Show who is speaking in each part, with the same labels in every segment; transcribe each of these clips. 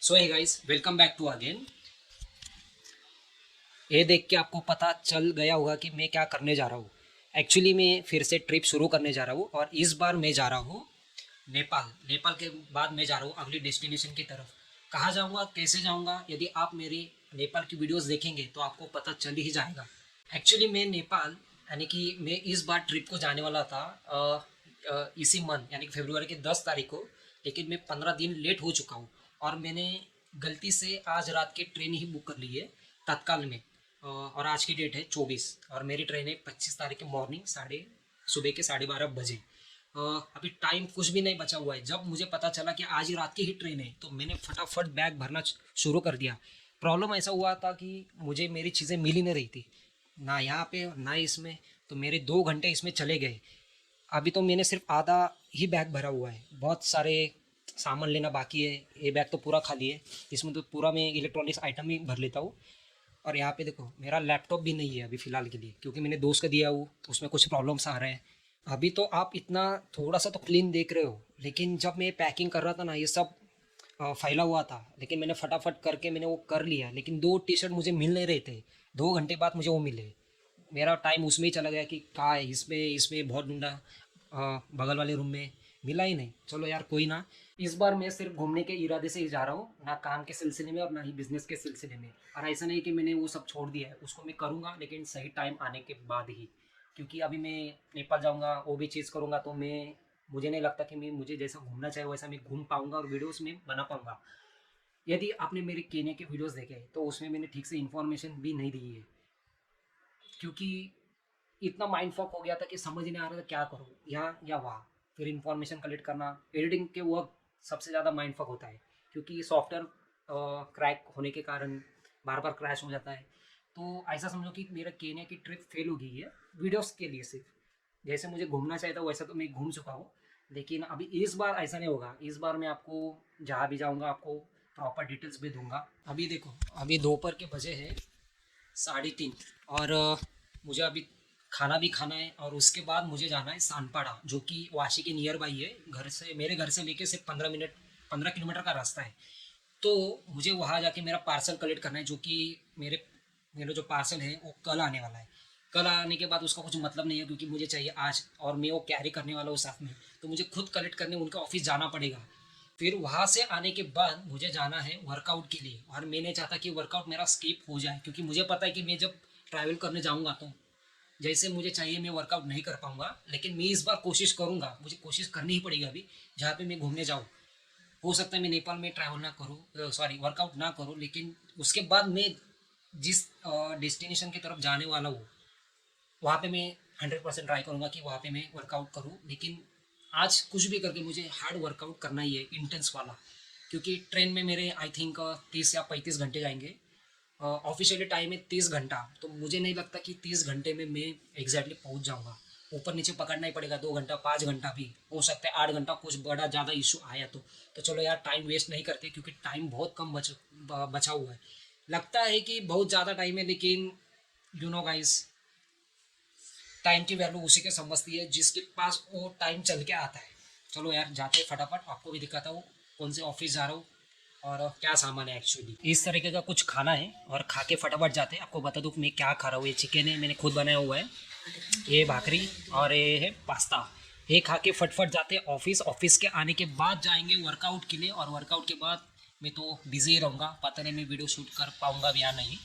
Speaker 1: So hey guys, welcome back to again. ये देख के आपको पता चल गया होगा कि मैं क्या करने जा रहा हूँ। एक्चुअली मैं फिर से ट्रिप शुरू करने जा रहा हूँ और इस बार मैं जा रहा हूँ नेपाल। नेपाल के बाद मैं जा रहा हूँ अगली डेस्टिनेशन की तरफ। कहाँ जाऊँगा, कैसे जाऊँगा, यदि आप मेरी नेपाल की वीडियोस देखेंगे तो आपको पता चल ही जाएगा। एक्चुअली मैं नेपाल यानी कि मैं इस बार ट्रिप को जाने वाला था इसी मंथ यानी कि फरवरी की 10 तारीख को, लेकिन मैं 15 दिन लेट हो चुका हूँ और मैंने गलती से आज रात की ट्रेन ही बुक कर ली है तत्काल में। और आज की डेट है 24 और मेरी ट्रेन है 25 तारीख की मॉर्निंग सुबह के 12:30 बजे। अभी टाइम कुछ भी नहीं बचा हुआ है। जब मुझे पता चला कि आज ही रात की ही ट्रेन है तो मैंने फटाफट बैग भरना शुरू कर दिया। प्रॉब्लम ऐसा हुआ था कि मुझे मेरी चीज़ें मिल ही नहीं रही थी, ना यहाँ पे ना इसमें, तो मेरे 2 घंटे इसमें चले गए। अभी तो मैंने सिर्फ आधा ही बैग भरा हुआ है, बहुत सारे सामान लेना बाकी है। ये बैग तो पूरा खाली है, इसमें तो पूरा मैं इलेक्ट्रॉनिक्स आइटम ही भर लेता हूँ। और यहाँ पे देखो मेरा लैपटॉप भी नहीं है अभी फ़िलहाल के लिए, क्योंकि मैंने दोस्त को दिया हूँ, उसमें कुछ प्रॉब्लम्स आ रहे हैं। अभी तो आप इतना थोड़ा सा तो क्लीन देख रहे हो, लेकिन जब मैं पैकिंग कर रहा था ना ये सब फैला हुआ था, लेकिन मैंने फटाफट करके मैंने वो कर लिया। लेकिन 2 टी-शर्ट मुझे मिल नहीं रहे थे, 2 घंटे बाद मुझे वो मिले। मेरा टाइम उसमें ही चला गया कि कहाँ है, इसमें इसमें बहुत ढूंढा, बगल वाले रूम में मिला ही नहीं। चलो यार कोई ना, इस बार मैं सिर्फ घूमने के इरादे से ही जा रहा हूँ, ना काम के सिलसिले में और ना ही बिजनेस के सिलसिले में। और ऐसा नहीं कि मैंने वो सब छोड़ दिया है, उसको मैं करूँगा लेकिन सही टाइम आने के बाद ही। क्योंकि अभी मैं नेपाल जाऊँगा, वो भी चीज़ करूँगा, तो मुझे नहीं लगता कि मैं मुझे जैसा घूमना चाहिए वैसा मैं घूम पाऊँगा और वीडियोस में बना पाऊँगा। यदि आपने मेरे केन्या के वीडियोस देखे तो उसमें मैंने ठीक से इन्फॉर्मेशन भी नहीं दी है, क्योंकि इतना माइंड फॉक हो गया था कि समझ ही नहीं आ रहा था क्या करूँ, यहाँ या वहाँ। फिर इन्फॉर्मेशन कलेक्ट करना, एडिटिंग के वक्त सबसे ज़्यादा माइंड फॉक होता है, क्योंकि सॉफ्टवेयर क्रैक होने के कारण बार बार क्रैश हो जाता है। तो ऐसा समझो कि मेरा केन्या की ट्रिप फेल हो गई है वीडियोस के लिए सिर्फ। जैसे मुझे घूमना चाहिए था वैसा तो मैं घूम चुका हूँ, लेकिन अभी इस बार ऐसा नहीं होगा। इस बार मैं आपको जहाँ भी जाऊँगा आपको प्रॉपर डिटेल्स भी दूंगा। अभी देखो, अभी दोपहर के बजे हैं 3:30 और मुझे अभी खाना भी खाना है और उसके बाद मुझे जाना है सानपाड़ा, जो कि वाशी के नियर बाई है। मेरे घर से लेके सिर्फ 15 किलोमीटर का रास्ता है। तो मुझे वहाँ जाके मेरा पार्सल कलेक्ट करना है, जो कि मेरे मेरा जो पार्सल है वो कल आने वाला है। कल आने के बाद उसका कुछ मतलब नहीं है, क्योंकि मुझे चाहिए आज और मैं वो कैरी करने वाला हूँ साथ में। तो मुझे खुद कलेक्ट करने उनका ऑफिस जाना पड़ेगा। फिर वहाँ से आने के बाद मुझे जाना है वर्कआउट के लिए, और मैं नहीं चाहता कि वर्कआउट मेरा स्किप हो जाए, क्योंकि मुझे पता है कि मैं जब ट्रैवल करने जाऊँगा तो जैसे मुझे चाहिए मैं वर्कआउट नहीं कर पाऊँगा। लेकिन मैं इस बार कोशिश करूँगा, मुझे कोशिश करनी ही पड़ेगी। अभी जहाँ पे मैं घूमने जाऊँ, हो सकता है मैं नेपाल में ट्रैवल ना करूँ, सॉरी वर्कआउट ना करूँ, लेकिन उसके बाद मैं जिस डेस्टिनेशन की तरफ जाने वाला हूँ वहाँ पे मैं 100% ट्राई करूँगा कि वहाँ पे मैं वर्कआउट करूँ। लेकिन आज कुछ भी करके मुझे हार्ड वर्कआउट करना ही है, इंटेंस वाला। क्योंकि ट्रेन में मेरे आई थिंक 30 या 35 घंटे जाएंगे। ऑफिशियली टाइम है 30 घंटा, तो मुझे नहीं लगता कि 30 घंटे में मैं एग्जैक्टली पहुँच जाऊँगा। ऊपर नीचे पकड़ना ही पड़ेगा, 2 घंटा 5 घंटा भी हो सकता है, 8 घंटा कुछ बड़ा ज़्यादा इशू आया तो चलो यार टाइम वेस्ट नहीं करते, क्योंकि टाइम बहुत कम बचा हुआ है। लगता है कि बहुत ज़्यादा टाइम है, लेकिन यू नो गाइस, टाइम की वैल्यू उसी के समझती है जिसके पास वो टाइम चल के आता है। चलो यार जाते हैं फटाफट, आपको भी दिखाता हूँ कौन से ऑफिस जा रहा हूँ और क्या सामान है। एक्चुअली इस तरीके का कुछ खाना है और खा के फटाफट जाते हैं। आपको बता दूँ मैं क्या खा रहा हूँ। ये चिकन है, मैंने खुद बनाया हुआ है, ये भाकरी और ये है पास्ता। ये खा के फटफट जाते हैं ऑफिस। ऑफिस के आने के बाद जाएंगे वर्कआउट के लिए, और वर्कआउट के बाद मैं तो बिजी ही रहूँगा, पता नहीं मैं वीडियो शूट कर पाऊँगा या नहीं,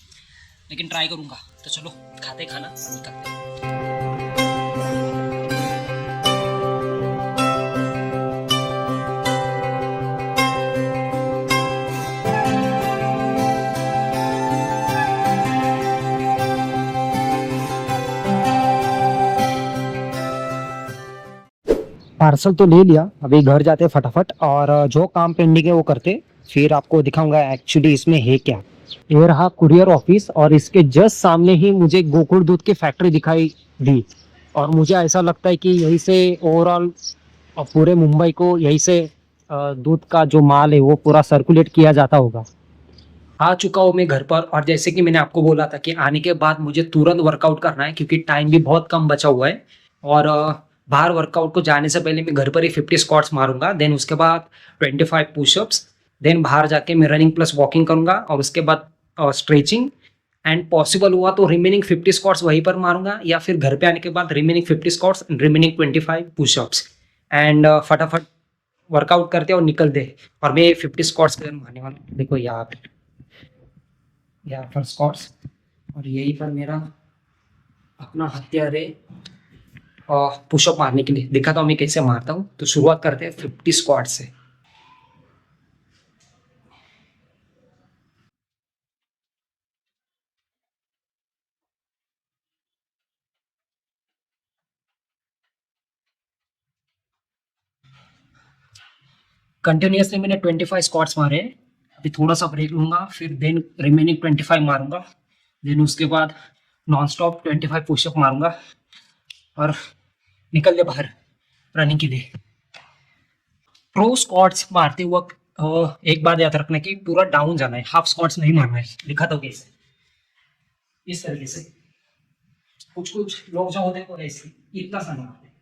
Speaker 1: लेकिन ट्राई करूँगा। तो चलो खाते खाना निकलते हैं। पार्सल तो ले लिया, अभी घर जाते फटाफट और जो काम पेंडिंग है वो करते, फिर आपको दिखाऊंगा एक्चुअली इसमें है क्या। ये रहा कुरियर ऑफिस और इसके जस्ट सामने ही मुझे गोकुल दूध की फैक्ट्री दिखाई दी। और मुझे ऐसा लगता है कि यहीं से ओवरऑल पूरे मुंबई को यहीं से दूध का जो माल है वो पूरा सर्कुलेट किया जाता होगा। आ चुका हूँ मैं घर पर, और जैसे कि मैंने आपको बोला था कि आने के बाद मुझे तुरंत वर्कआउट करना है, क्योंकि टाइम भी बहुत कम बचा हुआ है। और बाहर वर्कआउट को जाने से पहले मैं घर पर ही 50 स्क्वाट्स मारूंगा, देन उसके बाद 25 पुशअप्स, देन बाहर जाके मैं रनिंग प्लस वॉकिंग करूँगा और उसके बाद स्ट्रेचिंग, एंड पॉसिबल हुआ तो रिमेनिंग 50 स्क्वाट्स वहीं पर मारूंगा, या फिर घर पे आने के बाद remaining 50 squats, remaining 25 pushups, and फटाफट वर्कआउट करते और निकल दे। और मैं 50 स्क्वाट्स मारने वाला हूँ। देखो यहाँ पर स्क्वाट्स, और यही पर मेरा अपना हथियार है पुशअप मारने के लिए। दिखाता हूँ मैं कैसे मारता हूँ। तो शुरुआत करते हैं 50 स्क्वाट से। कंटिन्यूसली मैंने 25 स्क्वाट्स मारे। अभी थोड़ा सा ब्रेक लूंगा, फिर देन रिमेनिंग 25 मारूंगा, देन उसके बाद नॉन स्टॉप 25 पुशअप मारूंगा और निकल दे बाहर रनिंग के लिए। प्रो स्क्वाट्स मारते वक्त एक बात याद रखना कि पूरा डाउन जाना है, हाफ स्क्वाट्स नहीं मारना है। लिखा तो कैसे, इस तरीके से। कुछ कुछ लोग जो होते हैं वो ऐसे इतना सा मारते हैं।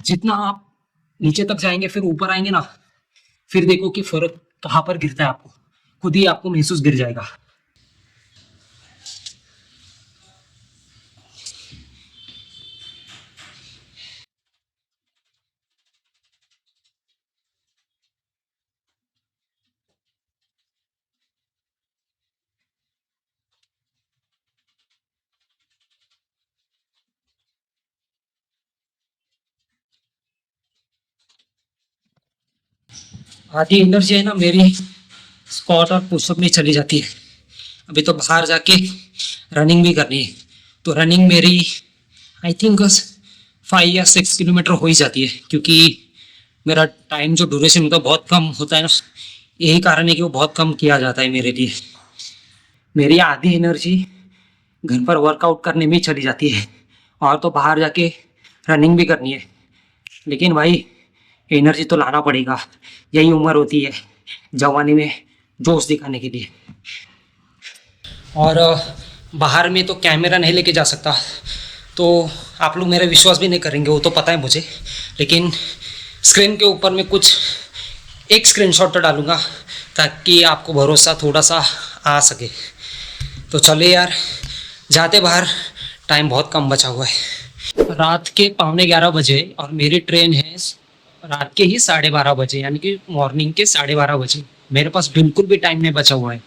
Speaker 1: जितना आप नीचे तक जाएंगे फिर ऊपर आएंगे ना, फिर देखो कि फर्क कहाँ पर गिरता है, आपको खुद ही आपको महसूस गिर जाएगा। आधी एनर्जी है ना मेरी स्क्वाट और पुशअप में चली जाती है। अभी तो बाहर जाके रनिंग भी करनी है, तो रनिंग मेरी आई थिंक 5 या 6 किलोमीटर हो ही जाती है, क्योंकि मेरा टाइम जो ड्यूरेशन होता है बहुत कम होता है ना। यही कारण है कि वो बहुत कम किया जाता है मेरे लिए। मेरी आधी एनर्जी घर पर वर्कआउट करने में ही चली जाती है, और तो बाहर जाके रनिंग भी करनी है। लेकिन भाई एनर्जी तो लाना पड़ेगा, यही उम्र होती है जवानी में जोश दिखाने के लिए। और बाहर में तो कैमरा नहीं लेके जा सकता, तो आप लोग मेरा विश्वास भी नहीं करेंगे, वो तो पता है मुझे। लेकिन स्क्रीन के ऊपर मैं कुछ एक स्क्रीनशॉट तो डालूंगा ताकि आपको भरोसा थोड़ा सा आ सके। तो चलिए यार, जाते बाहर, टाइम बहुत कम बचा हुआ है। रात के 11:15 बजे और मेरी ट्रेन है रात के ही 12:30 बजे, यानी कि मॉर्निंग के 12:30 बजे। मेरे पास बिल्कुल भी टाइम नहीं बचा हुआ है।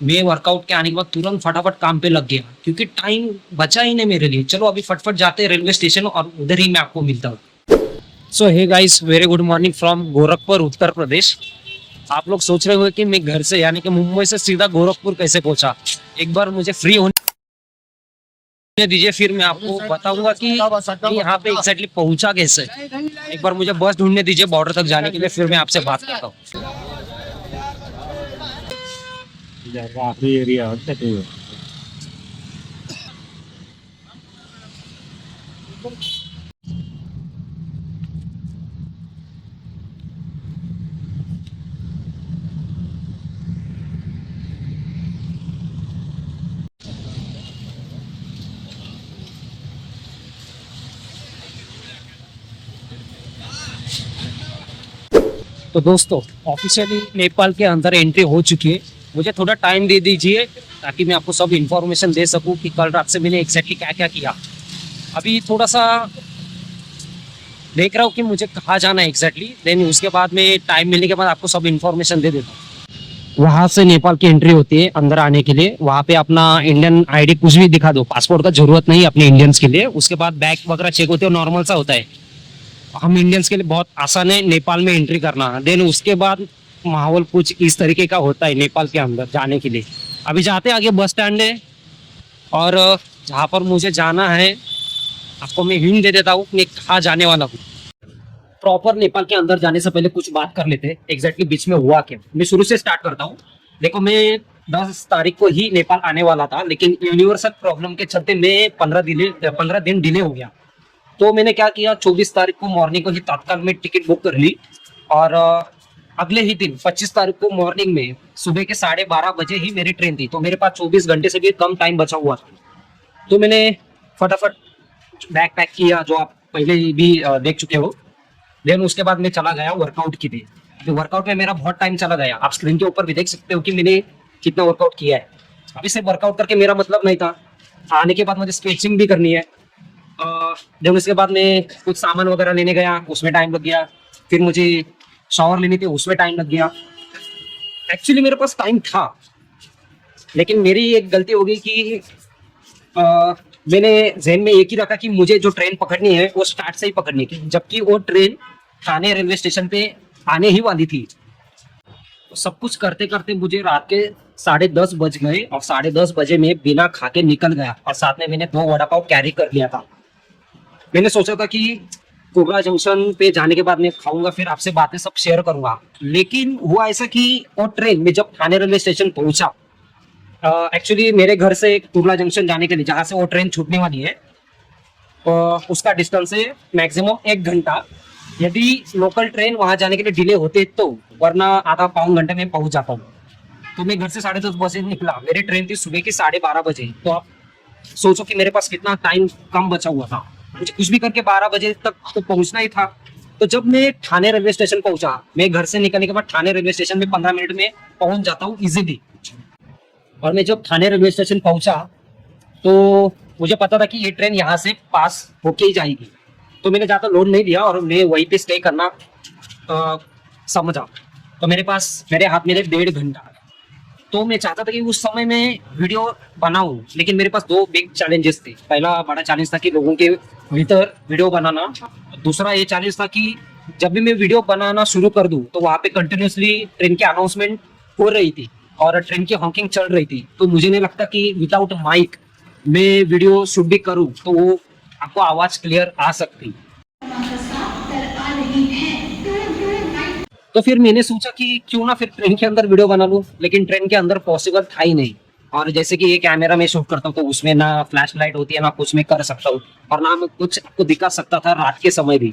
Speaker 1: मैं वर्कआउट के आने के बाद तुरंत फटाफट काम पे लग गया, क्योंकि टाइम बचा ही नहीं मेरे लिए। चलो अभी फटफट जाते हैं रेलवे स्टेशन, और उधर ही मैं आपको मिलता हूँ। So hey guys, very good morning from Gorakhpur, Uttar Pradesh. आप लोग सोच रहे होंगे कि मैं घर से यानी कि मुंबई से सीधा गोरखपुर कैसे पहुंचा। एक बार मुझे फ्री होने दीजिए, फिर मैं आपको बताऊंगा कि यहाँ पे एग्जैक्टली पहुंचा कैसे। एक बार मुझे बस ढूंढने दीजिए बॉर्डर तक जाने के लिए, फिर मैं आपसे बात करता हूँ।
Speaker 2: एरिया
Speaker 1: तो दोस्तों, ऑफिशियली नेपाल के अंदर एंट्री हो चुकी है। मुझे थोड़ा टाइम दे दीजिए ताकि मैं आपको सब इन्फॉर्मेशन दे सकूं कि कल रात से मैंने एग्जैक्टली क्या क्या किया। अभी थोड़ा सा देख रहा हूँ कि मुझे कहाँ जाना है एग्जैक्टली, देन उसके बाद में टाइम मिलने के बाद आपको सब इन्फॉर्मेशन दे देता हूँ। वहाँ से नेपाल की एंट्री होती है अंदर आने के लिए। वहाँ पे अपना इंडियन आईडी कुछ भी दिखा दो, पासपोर्ट का जरूरत नहीं अपने इंडियंस के लिए। उसके बाद बैग वगैरह चेक होते हैं, नॉर्मल सा होता है। हम इंडियंस के लिए बहुत आसान है नेपाल में एंट्री करना। देन उसके बाद माहौल कुछ इस तरीके का होता है नेपाल के अंदर जाने के लिए। अभी जाते आगे बस स्टैंड है, और जहाँ पर मुझे जाना है आपको मैं हिंट दे देता हूँ मैं कहाँ जाने वाला हूँ। प्रॉपर नेपाल के अंदर जाने से पहले कुछ बात कर लेते हैं एग्जैक्टली बीच में हुआ क्या। मैं शुरू से स्टार्ट करता हूँ। देखो, मैं 10 तारीख को ही नेपाल आने वाला था, लेकिन यूनिवर्सल प्रॉब्लम के चलते मैं 15 दिन डिले हो गया। तो मैंने क्या किया, 24 तारीख को मॉर्निंग को ही तत्काल में टिकट बुक कर ली, और अगले ही दिन 25 तारीख को मॉर्निंग में सुबह के 12:30 बजे ही मेरी ट्रेन थी। तो मेरे पास 24 घंटे से भी कम टाइम बचा हुआ था। तो मैंने फटाफट बैग पैक किया, जो आप पहले भी देख चुके हो। देन उसके बाद मैं चला गया वर्कआउट के लिए। वर्कआउट में मेरा बहुत टाइम चला गया। आप स्क्रीन के ऊपर भी देख सकते हो कि मैंने कितना वर्कआउट किया है। अभी से वर्कआउट करके मेरा मतलब नहीं था, आने के बाद मुझे स्ट्रेचिंग भी करनी है। जब उसके बाद मैं कुछ सामान वगैरह लेने गया, उसमें टाइम लग गया। फिर मुझे शावर लेनी थी, उसमें टाइम लग गया। एक्चुअली मेरे पास टाइम था, लेकिन मेरी एक गलती हो गई कि मैंने जहन में एक ही रखा कि मुझे जो ट्रेन पकड़नी है वो स्टार्ट से ही पकड़नी थी, जबकि वो ट्रेन ठाणे रेलवे स्टेशन पे आने ही वाली थी। तो सब कुछ करते करते मुझे रात के 10:30 बज गए, और 10:30 बजे में बिना खा के निकल गया, और साथ में मैंने 2 वड़ा पाव कैरी कर लिया था। मैंने सोचा था कि कुर्ला जंक्शन पे जाने के बाद मैं खाऊंगा, फिर आपसे बातें सब शेयर करूंगा। लेकिन हुआ ऐसा कि वो ट्रेन में जब ठाणे रेलवे स्टेशन पहुंचा, एक्चुअली मेरे घर से कुर्ला जंक्शन जाने के लिए जहाँ से वो ट्रेन छूटने वाली है, उसका डिस्टेंस है मैक्सिमम 1 घंटा। यदि लोकल ट्रेन वहां जाने के लिए डिले होते तो, वरना आधा पौन घंटे में पहुंच जाता हूँ। तो मैं घर से 10:30 बजे निकला, मेरी ट्रेन थी सुबह की 12:30 बजे। तो आप सोचो कि मेरे पास कितना टाइम कम बचा हुआ था। मुझे कुछ भी करके 12 बजे तक तो पहुंचना ही था। तो जब मैं ठाणे रेलवे स्टेशन पहुंचा, मैं घर से निकलने के बाद ठाणे रेलवे स्टेशन में 15 मिनट में पहुंच जाता हूँ इजीली। और मैं जब ठाणे रेलवे स्टेशन पहुंचा तो मुझे पता था कि ये ट्रेन यहाँ से पास होके ही जाएगी, तो मैंने ज़्यादा लोड नहीं दिया और मैं वहीं पे स्टे करना समझा। तो मेरे हाथ में 1.5 घंटा। तो मैं चाहता था कि उस समय में वीडियो बनाऊं, लेकिन मेरे पास 2 बिग चैलेंजेस थे। पहला बड़ा चैलेंज था कि लोगों के भीतर वीडियो बनाना। दूसरा ये चैलेंज था कि जब भी मैं वीडियो बनाना शुरू कर दूं तो वहाँ पे कंटिन्यूसली ट्रेन की अनाउंसमेंट हो रही थी और ट्रेन की हॉकिंग चल रही थी। तो मुझे नहीं लगता कि विदाउट माइक मैं वीडियो शूट भी करूं तो वो आपको आवाज क्लियर आ सकती। तो फिर मैंने सोचा कि क्यों ना फिर ट्रेन के अंदर वीडियो बना लूं, लेकिन ट्रेन के अंदर पॉसिबल था ही नहीं। और जैसे कि ये कैमरा में शूट करता हूँ तो उसमें ना फ्लैश लाइट होती है, ना कुछ मैं कर सकता हूँ, और ना मैं कुछ आपको दिखा सकता था रात के समय भी।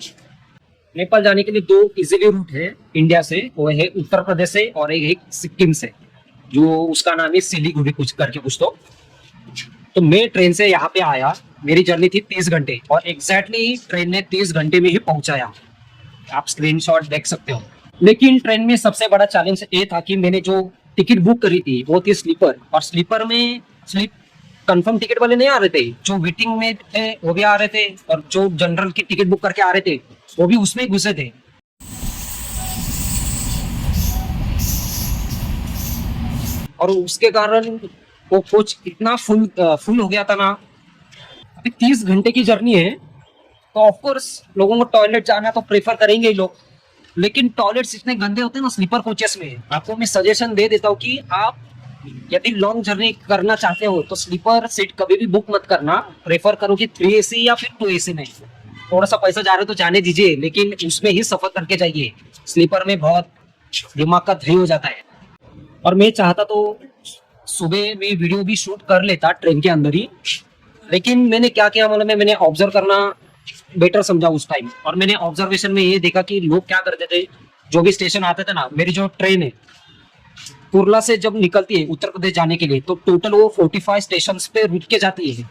Speaker 1: नेपाल जाने के लिए 2 इजीली रूट है इंडिया से, वो है उत्तर प्रदेश से और एक है सिक्किम से, जो उसका नाम है सिलीगुड़ी कुछ करके कुछ। तो मैं ट्रेन से यहाँ पे आया, मेरी जर्नी थी 30 घंटे, और एग्जैक्टली ट्रेन ने 30 घंटे में ही पहुंचाया। आप स्क्रीनशॉट देख सकते हो। लेकिन ट्रेन में सबसे बड़ा चैलेंज ये था कि मैंने जो टिकट बुक करी थी वो थी स्लीपर, और स्लीपर में कंफर्म टिकट वाले नहीं आ रहे थे, जो वेटिंग में थे वो भी आ रहे थे, और जो जनरल की टिकट बुक करके आ रहे थे वो भी उसमें घुसे थे। और उसके कारण वो कोच इतना फुल हो गया था ना। अभी 30 घंटे की जर्नी है, तो ऑफकोर्स लोगों को टॉयलेट जाना तो प्रेफर करेंगे ही लोग, लेकिन टॉयलेट्स इतने गंदे होते हैं ना स्लीपर कोचेस में। आपको मैं सजेशन दे देता हूँ कि आप यदि लॉन्ग जर्नी करना चाहते हो तो स्लीपर सीट कभी भी बुक मत करना। प्रेफर करो कि 3 AC या फिर 2 AC में। थोड़ा सा पैसा जा रहा है तो जाने दीजिए, लेकिन उसमें ही सफर करके जाइए। स्लीपर में बहुत दिमाग का दही हो जाता है। और मैं चाहता तो सुबह में वीडियो भी शूट कर लेता ट्रेन के अंदर ही, लेकिन मैंने क्या किया मतलब मैंने ऑब्जर्व करना बेटर समझा उस टाइम। और मैंने ऑब्जर्वेशन में ये देखा कि लोग क्या करते थे, जो भी स्टेशन आते थे ना, मेरी जो ट्रेन है कुर्ला से जब निकलती है उत्तर प्रदेश जाने के लिए, तो टोटल वो 45 स्टेशन पे रुक के जाती है,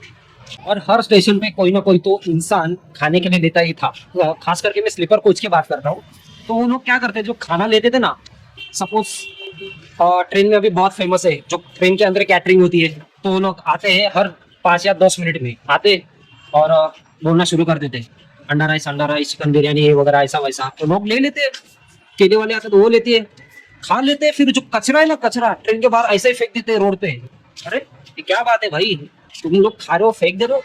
Speaker 1: और हर स्टेशन पे कोई ना कोई तो इंसान खाने के लिए लेता ही था। खास करके मैं स्लीपर कोच की बात कर रहा हूँ। तो वो लोग क्या करते, जो खाना लेते थे ना, सपोज ट्रेन में अभी बहुत फेमस है, जो ट्रेन के अंदर कैटरिंग होती है, तो वो लोग आते हैं हर 5 या 10 मिनट में आते और बोलना शुरू कर देते, अंडा राइस, चिकन बिरयानी ये वगैरह ऐसा वैसा। तो लोग ले लेते, केले वाले आते तो वो लेते हैं, खा लेते हैं। फिर जो कचरा है ना, कचरा ट्रेन के बाहर ऐसे ही फेंक देते हैं रोड पे। अरे ये क्या बात है भाई, तुम लोग खा रहे हो फेंक दे रहे हो।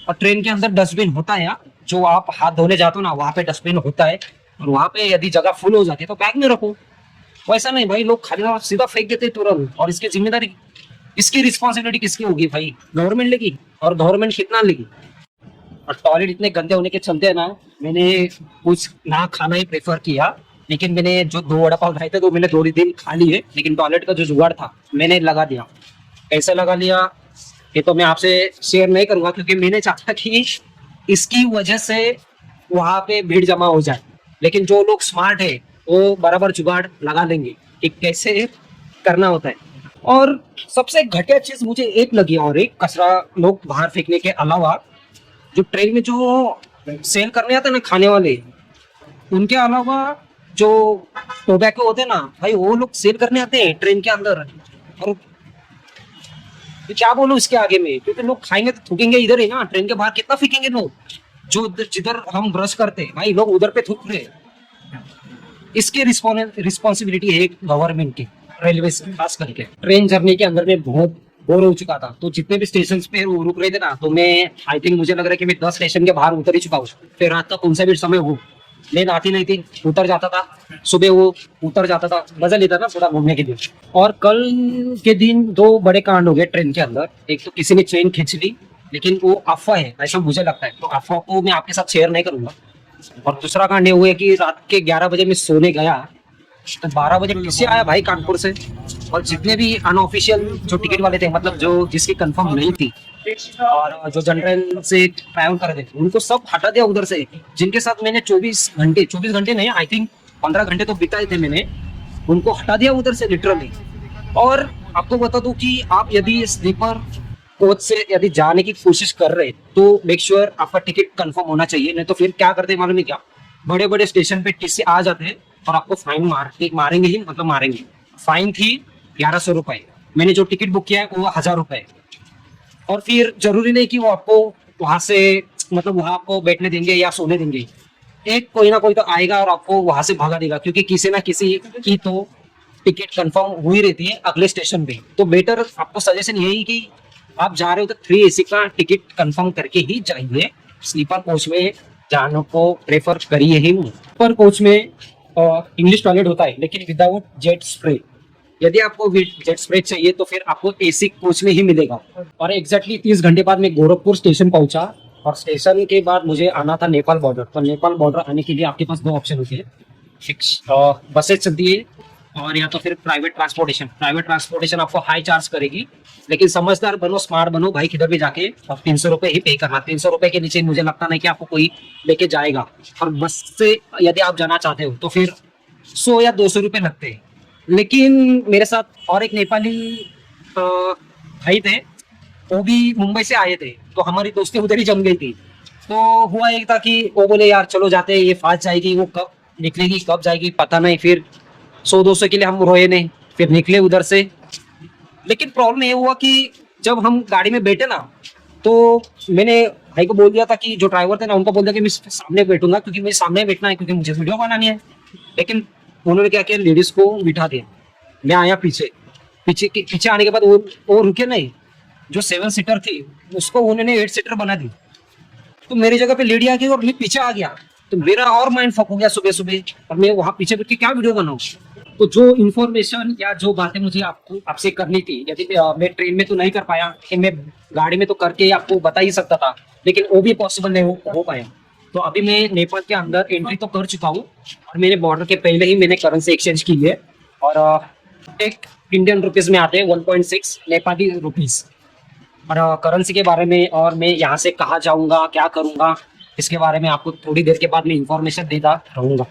Speaker 1: और ट्रेन के अंदर डस्टबिन होता है यार, जो आप हाथ धोने जाते हो ना, वहाँ पे डस्टबिन होता है, और वहाँ पे यदि जगह फुल हो जाती है तो बैग में रखो। वैसा नहीं भाई, लोग खाली सीधा फेंक देते तुरंत। और इसकी जिम्मेदारी, इसकी रिस्पॉन्सिबिलिटी किसकी होगी भाई? गवर्नमेंट लेगी, और गवर्नमेंट कितना लेगी? और टॉयलेट इतने गंदे होने के चलते है ना, मैंने कुछ ना खाना ही प्रेफर किया। लेकिन मैंने जो 2 वड़ा पाव खाए थे तो मैंने 2 दिन खा लिए, लेकिन टॉयलेट का जो जुगाड़ था मैंने लगा दिया। कैसे लगा लिया ये तो मैं आपसे शेयर नहीं करूंगा, क्योंकि मैंने चाहता कि इसकी वजह से वहां पे भीड़ जमा हो जाए। लेकिन जो लोग स्मार्ट है वो बराबर जुगाड़ लगा लेंगे कि कैसे करना होता है। और सबसे घटिया चीज मुझे एक लगी, और एक कचरा लोग बाहर फेंकने के अलावा, जो ट्रेन में जो सेल करने आते हैं ना खाने वाले, उनके अलावा जो टोबैको होते हैं ना भाई, वो लोग सेल करने आते हैं ट्रेन के अंदर। और तो क्या बोलूं इसके आगे में, क्योंकि लोग खाएंगे तो थूकेंगे इधर ही ना, ट्रेन के बाहर कितना फेंकेंगे लोग। जो जिधर हम ब्रश करते हैं भाई, लोग उधर पे थूक रहे हैं। इसकी रिस्पॉन्सिबिलिटी है गवर्नमेंट की, रेलवे से खास करके। ट्रेन जर्नी के अंदर में बहुत बोर हो चुका था, तो जितने भी स्टेशन पे वो रुक रहे थे ना, तो मैं आई थिंक मुझे लग रहा है कि मैं 10 स्टेशन के बाहर उतर ही चुका हूँ। फिर रात तक उनसे भी समय हो, लेन आती नहीं थी, उतर जाता था। सुबह वो उतर जाता था, मजा लेता था थोड़ा घूमने के लिए। और कल के दिन 2 बड़े कांड हो गए ट्रेन के अंदर। एक तो किसी ने चेन खींच ली, लेकिन वो अफवाह है ऐसा मुझे लगता है, तो अफवाह को मैं आपके साथ शेयर नहीं करूंगा। और दूसरा कांड ये हुआ है कि रात के 11 बजे मैं सोने गया, तो 12 बजे किसी आया भाई कानपुर से, और जितने भी अनऑफिशियल जो टिकट वाले थे, मतलब जो जिसकी कंफर्म नहीं थी और जो जनरल से ट्रैवल कर रहे थे, उनको सब हटा दिया उधर से। जिनके साथ मैंने 24 घंटे नहीं, आई थिंक 15 घंटे तो बिताए थे मैंने, उनको हटा दिया उधर से लिटरली। और आपको बता दूं कि आप यदि स्लीपर कोच से यदि जाने की कोशिश कर रहे तो मेक श्योर आपका टिकट कंफर्म होना चाहिए। नहीं तो फिर क्या करते हैं मालूम है क्या, बड़े बड़े स्टेशन पे टीसी आ जाते हैं और आपको फाइन मारेंगे ही, मतलब मारेंगे। फाइन थी 1100 रुपए, मैंने जो टिकट बुक किया है वो 1000 रुपए। और फिर जरूरी नहीं कि वो आपको वहां से, मतलब वहां आपको बैठने देंगे या सोने देंगे। एक कोई ना कोई तो आएगा और आपको वहां से भगा देगा, क्योंकि किसी ना किसी की तो टिकट कंफर्म हुई रहती है अगले स्टेशन पे। तो बेटर आपको सजेशन यही कि आप जा रहे हो तो 3 AC का टिकट कंफर्म करके ही जाइए। स्लीपर कोच में जाने को प्रेफर करिए ही। स्लीपर कोच में इंग्लिश टॉयलेट होता है, लेकिन विदाउट जेट स्प्रे। यदि आपको जेट स्प्रे चाहिए तो फिर आपको AC कोच में ही मिलेगा। और एग्जैक्टली 30 घंटे बाद मैं गोरखपुर स्टेशन पहुंचा, और स्टेशन के बाद मुझे आना था नेपाल बॉर्डर। तो नेपाल बॉर्डर आने के लिए आपके पास 2 ऑप्शन होते हैं, एक बसेज चलती है और या तो फिर प्राइवेट ट्रांसपोर्टेशन। प्राइवेट ट्रांसपोर्टेशन आपको हाई चार्ज करेगी, लेकिन समझदार बनो, स्मार्ट बनो भाई, किधर भी जाके आप 300 रुपए ही पे करना। 300 रुपए के नीचे मुझे लगता नहीं कि आपको कोई लेके जाएगा। और बस से यदि आप जाना चाहते हो तो फिर 100 या 200 रुपए लगते हैं। लेकिन मेरे साथ और एक नेपाली भाई थे, वो भी मुंबई से आए थे, तो हमारी दोस्ती उधर ही जम गई थी। तो हुआ एक था कि वो बोले यार चलो जाते हैं, ये फास्ट जाएगी, वो कब निकलेगी कब जाएगी पता नहीं। फिर 100-200 के लिए हम रोए नहीं, फिर निकले उधर से। लेकिन प्रॉब्लम ये हुआ कि जब हम गाड़ी में बैठे ना, तो मैंने भाई को बोल दिया था कि जो ड्राइवर थे ना, उनको बोल दिया कि मैं सामने बैठूंगा, क्योंकि मुझे सामने बैठना है, क्योंकि मुझे वीडियो बनानी है। लेकिन उन्होंने क्या किया, लेडीज को बिठा दिया। मैं आया पीछे पीछे आने के बाद वो रुके नहीं। जो 7 सीटर थी उसको उन्होंने 8 सीटर बना दी। तो मेरी जगह पे लेडी आ गई और मैं पीछे आ गया, तो मेरा और माइंड फक हो गया सुबह सुबह। और मैं वहां पीछे बैठ के क्या वीडियो बनाऊं। तो जो इन्फॉर्मेशन या जो बातें मुझे आपसे करनी थी, यदि मैं ट्रेन में तो नहीं कर पाया, लेकिन मैं गाड़ी में तो करके आपको बता ही सकता था, लेकिन वो भी पॉसिबल नहीं हो पाया। तो अभी मैं नेपाल के अंदर एंट्री तो कर चुका हूँ, और मेरे बॉर्डर के पहले ही मैंने करेंसी एक्सचेंज की है। और एक इंडियन रुपीज में आते हैं 1.6 नेपाली रुपीज। और करेंसी के बारे में, और मैं यहाँ से कहाँ जाऊँगा, क्या करूँगा, इसके बारे में आपको थोड़ी देर के बाद मैं इंफॉर्मेशन देता रहूँगा।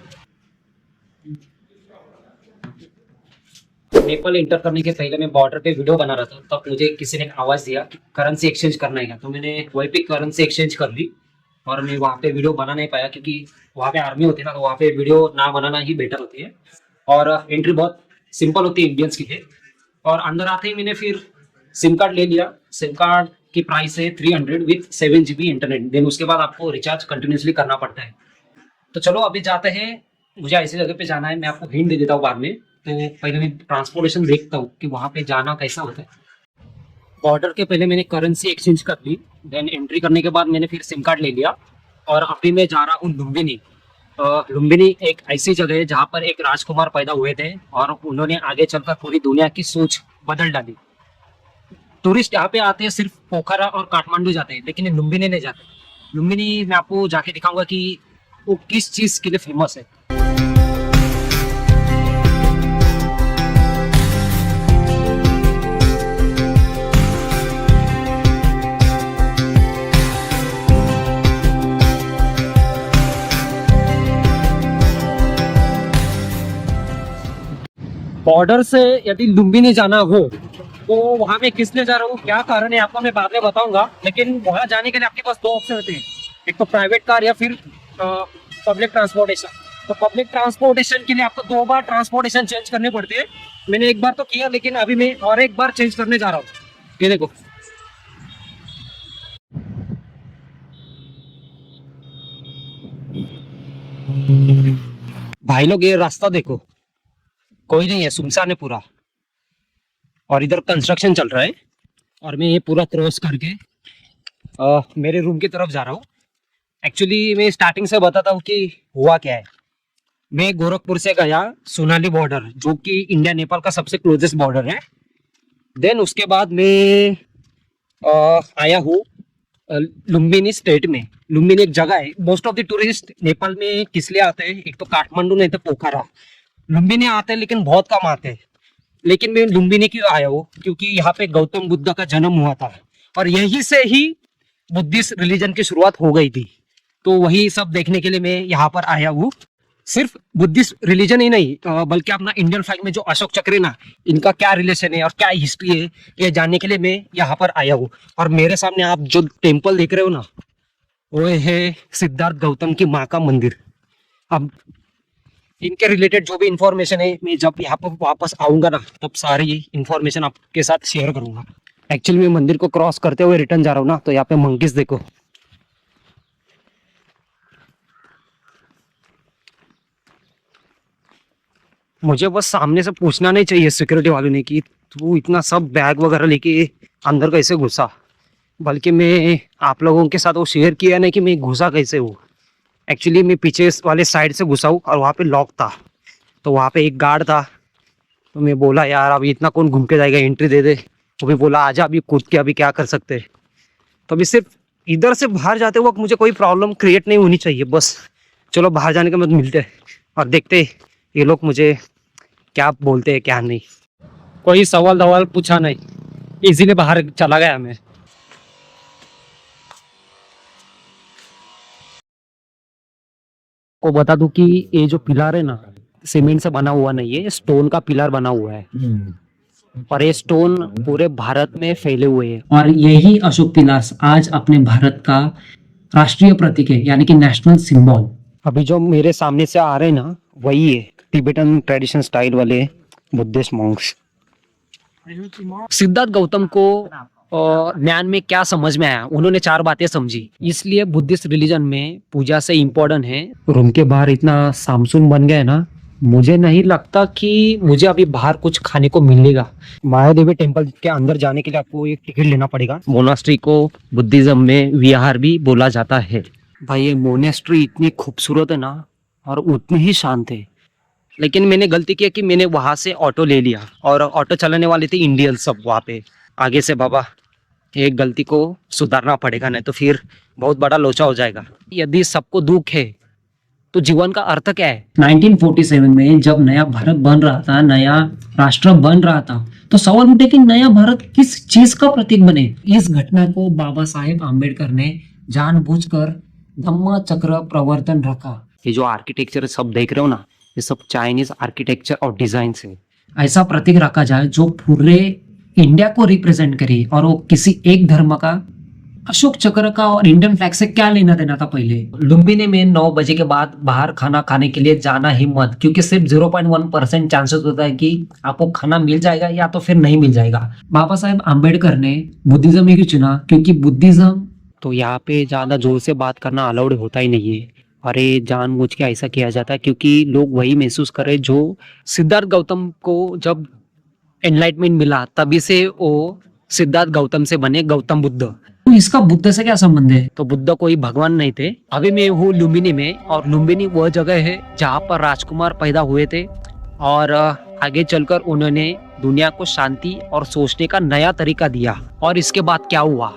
Speaker 1: नेपाल इंटर करने के पहले मैं बॉर्डर पे वीडियो बना रहा था, तब मुझे किसी ने आवाज़ दिया कि करेंसी एक्सचेंज करना है, तो मैंने वहीं पे करेंसी एक्सचेंज कर ली। और मैं वहाँ पे वीडियो बना नहीं पाया, क्योंकि वहाँ पे आर्मी होती है ना, तो वहाँ पे वीडियो ना बनाना ही बेटर होती है। और एंट्री बहुत सिंपल होती है इंडियंस की है। और अंदर आते ही मैंने फिर सिम कार्ड ले लिया। सिम कार्ड की प्राइस है 300 विथ 7 GB इंटरनेट। देन उसके बाद आपको रिचार्ज कंटिन्यूसली करना पड़ता है। तो चलो अभी जाते हैं, मुझे ऐसी जगह पे जाना है, मैं आपको हिंट दे देता हूँ बाद में। तो पहले मैं ट्रांसपोर्टेशन देखता हूँ कि वहाँ पे जाना कैसा होता है। बॉर्डर के पहले मैंने करेंसी एक्सचेंज कर ली, देन एंट्री करने के बाद मैंने फिर सिम कार्ड ले लिया। और अभी मैं जा रहा हूँ लुम्बिनी। लुम्बिनी एक ऐसी जगह है जहाँ पर एक राजकुमार पैदा हुए थे, और उन्होंने आगे चलकर पूरी दुनिया की सोच बदल डाली। टूरिस्ट यहाँ पे आते हैं, सिर्फ पोखरा और काठमांडू जाते हैं, लेकिन लुम्बिनी नहीं जाते। लुम्बिनी मैं आपको जाके दिखाऊंगा कि वो किस चीज़ के लिए फेमस है। बॉर्डर से यदि लुम्बिनी जाना हो तो वहां में किस लिए जा रहा हूँ, क्या कारण है, आपको मैं बाद में बताऊंगा। लेकिन वहां जाने के लिए आपके पास 2 ऑप्शन होते हैं, एक तो प्राइवेट कार या फिर पब्लिक ट्रांसपोर्टेशन। तो पब्लिक ट्रांसपोर्टेशन के लिए आपको 2 बार ट्रांसपोर्टेशन चेंज करने पड़ते हैं। मैंने एक बार तो किया, लेकिन अभी मैं और एक बार चेंज करने जा रहा हूँ। ये देखो, भाई लोग ये रास्ता देखो, कोई नहीं है, सुनसान है पूरा, और इधर कंस्ट्रक्शन चल रहा है। और मैं ये पूरा क्रॉस करके मेरे रूम की तरफ जा रहा हूँ। एक्चुअली मैं स्टार्टिंग से बताता हूँ कि हुआ क्या है। मैं गोरखपुर से गया सोनाली बॉर्डर, जो कि इंडिया नेपाल का सबसे क्लोजेस्ट बॉर्डर है। देन उसके बाद मैं आया हूँ लुम्बिनी स्टेट में। लुम्बिनी एक जगह है, most of the tourist Nepal में किस लिए आते हैं, एक तो काठमांडू नहीं तो पोखरा। लुम्बिनी आते हैं लेकिन बहुत कम आते हैं। लेकिन मैं लुम्बिनी क्यों आया हूँ, क्योंकि यहाँ पे गौतम बुद्ध का जन्म हुआ था, और यहीं से ही बुद्धिस्ट रिलीजन की शुरुआत हो गई थी। तो वही सब देखने के लिए मैं यहाँ पर आया हूँ। सिर्फ बुद्धिस्ट रिलीजन ही नहीं, बल्कि अपना इंडियन फ्लैग में जो अशोक चक्र है ना, इनका क्या रिलेशन है और क्या हिस्ट्री है, ये जानने के लिए मैं यहाँ पर आया हूँ। और मेरे सामने आप जो टेम्पल देख रहे हो ना, वो है सिद्धार्थ गौतम की माँ का मंदिर। अब इनके रिलेटेड जो भी इंफॉर्मेशन है, मैं जब यहाँ पर वापस आऊंगा ना, तब सारी इंफॉर्मेशन आपके साथ शेयर करूंगा। एक्चुअली मैं मंदिर को क्रॉस करते हुए रिटर्न जा रहा हूँ ना, तो यहाँ पे मंकीज देखो। मुझे बस सामने से पूछना नहीं चाहिए सिक्योरिटी वालों ने कि तू इतना सब बैग वगैरह लेके अंदर कैसे घुसा, बल्कि मैं आप लोगों के साथ वो शेयर किया नहीं कि मैं घुसा कैसे हूँ। एक्चुअली मैं पीछे वाले साइड से घुसा हूँ और वहाँ पे लॉक था, तो वहाँ पे एक गार्ड था। तो मैं बोला यार अभी इतना कौन घूम के जाएगा, एंट्री दे दे। वो भी बोला आजा, अभी कूद के अभी क्या कर सकते। तो अभी सिर्फ इधर से बाहर जाते वक्त मुझे कोई प्रॉब्लम क्रिएट नहीं होनी चाहिए। बस चलो बाहर जाने के बाद मिलते हैं और देखते ये लोग मुझे क्या बोलते हैं क्या नहीं। कोई सवाल दवाल पूछा नहीं, इजीली बाहर चला गया मैं। को बता दूं कि ये जो पिलर है ना, सीमेंट से बना हुआ नहीं है, स्टोन का पिलर बना हुआ है। और ये स्टोन पूरे भारत में फैले हुए हैं, और यही अशोक पिलर्स आज अपने भारत का राष्ट्रीय प्रतीक है, यानी कि नेशनल सिंबल। अभी जो मेरे सामने से आ रहे हैं ना, वही है टिबेटन ट्रेडिशन स्टाइल वाले बुद्धिस्ट मॉन्क्स। सिद्धार्थ गौतम को ज्ञान में क्या समझ में आया, उन्होंने 4 बातें समझी, इसलिए बुद्धिस्ट रिलीजन में पूजा से इम्पोर्टेंट है। रूम के बाहर इतना सामसून बन गया है ना, मुझे नहीं लगता कि मुझे अभी बाहर कुछ खाने को मिलेगा। महादेवी टेम्पल के अंदर जाने के लिए आपको एक टिकट लेना पड़ेगा। मोनास्ट्री को बुद्धिज्म में विहार भी बोला जाता है। भाई ये मोनास्ट्री इतनी खूबसूरत है ना, और उतनी ही शांत है। लेकिन मैंने गलती किया कि मैंने वहां से ऑटो ले लिया, और ऑटो चलाने वाले थे इंडियन सब वहाँ पे आगे से। बाबा एक गलती को सुधारना पड़ेगा, नहीं तो फिर बहुत बड़ा लोचा हो जाएगा। यदि सबको दुख है तो जीवन का अर्थ क्या है। 1947 में जब नया भारत बन रहा था, नया राष्ट्र बन रहा था, तो सवाल उठे कि नया भारत किस चीज का प्रतीक बने। इस घटना को बाबा साहेब आम्बेडकर ने जानबूझकर धम्म चक्र प्रवर्तन रखा। ये जो आर्किटेक्चर सब देख रहे हो ना, ये सब चाइनीज आर्किटेक्चर और डिजाइन से ऐसा प्रतीक रखा जाए जो पूरे इंडिया को रिप्रेजेंट करे, और वो किसी एक धर्म का। अशोक चक्र का और इंडियन फ्लैग से क्या लेना देना था पहले। लुम्बिनी में 9 बजे के बाद बाहर खाना खाने के लिए जाना ही मत, क्योंकि सिर्फ 0.1% चांसेस होता है कि आपको खाना मिल जाएगा या तो फिर नहीं मिल जाएगा। बाबा साहेब आम्बेडकर ने बुद्धिज्म ही चुना, क्योंकि बुद्धिज्म तो यहाँ पे ज्यादा जोर से बात करना अलाउड होता ही नहीं है। और ये जानबूझ के ऐसा किया जाता है क्योंकि लोग वही महसूस करें जो सिद्धार्थ गौतम को जब एनलाइटमेंट मिला, तभी से वो सिद्धार्थ गौतम से बने गौतम बुद्ध। तो इसका बुद्ध से क्या संबंध है। तो बुद्ध कोई भगवान नहीं थे। अभी मैं हूँ लुम्बिनी में, और लुम्बिनी वह जगह है जहाँ पर राजकुमार पैदा हुए थे, और आगे चलकर उन्होंने दुनिया को शांति और सोचने का नया तरीका दिया। और इसके बाद क्या हुआ,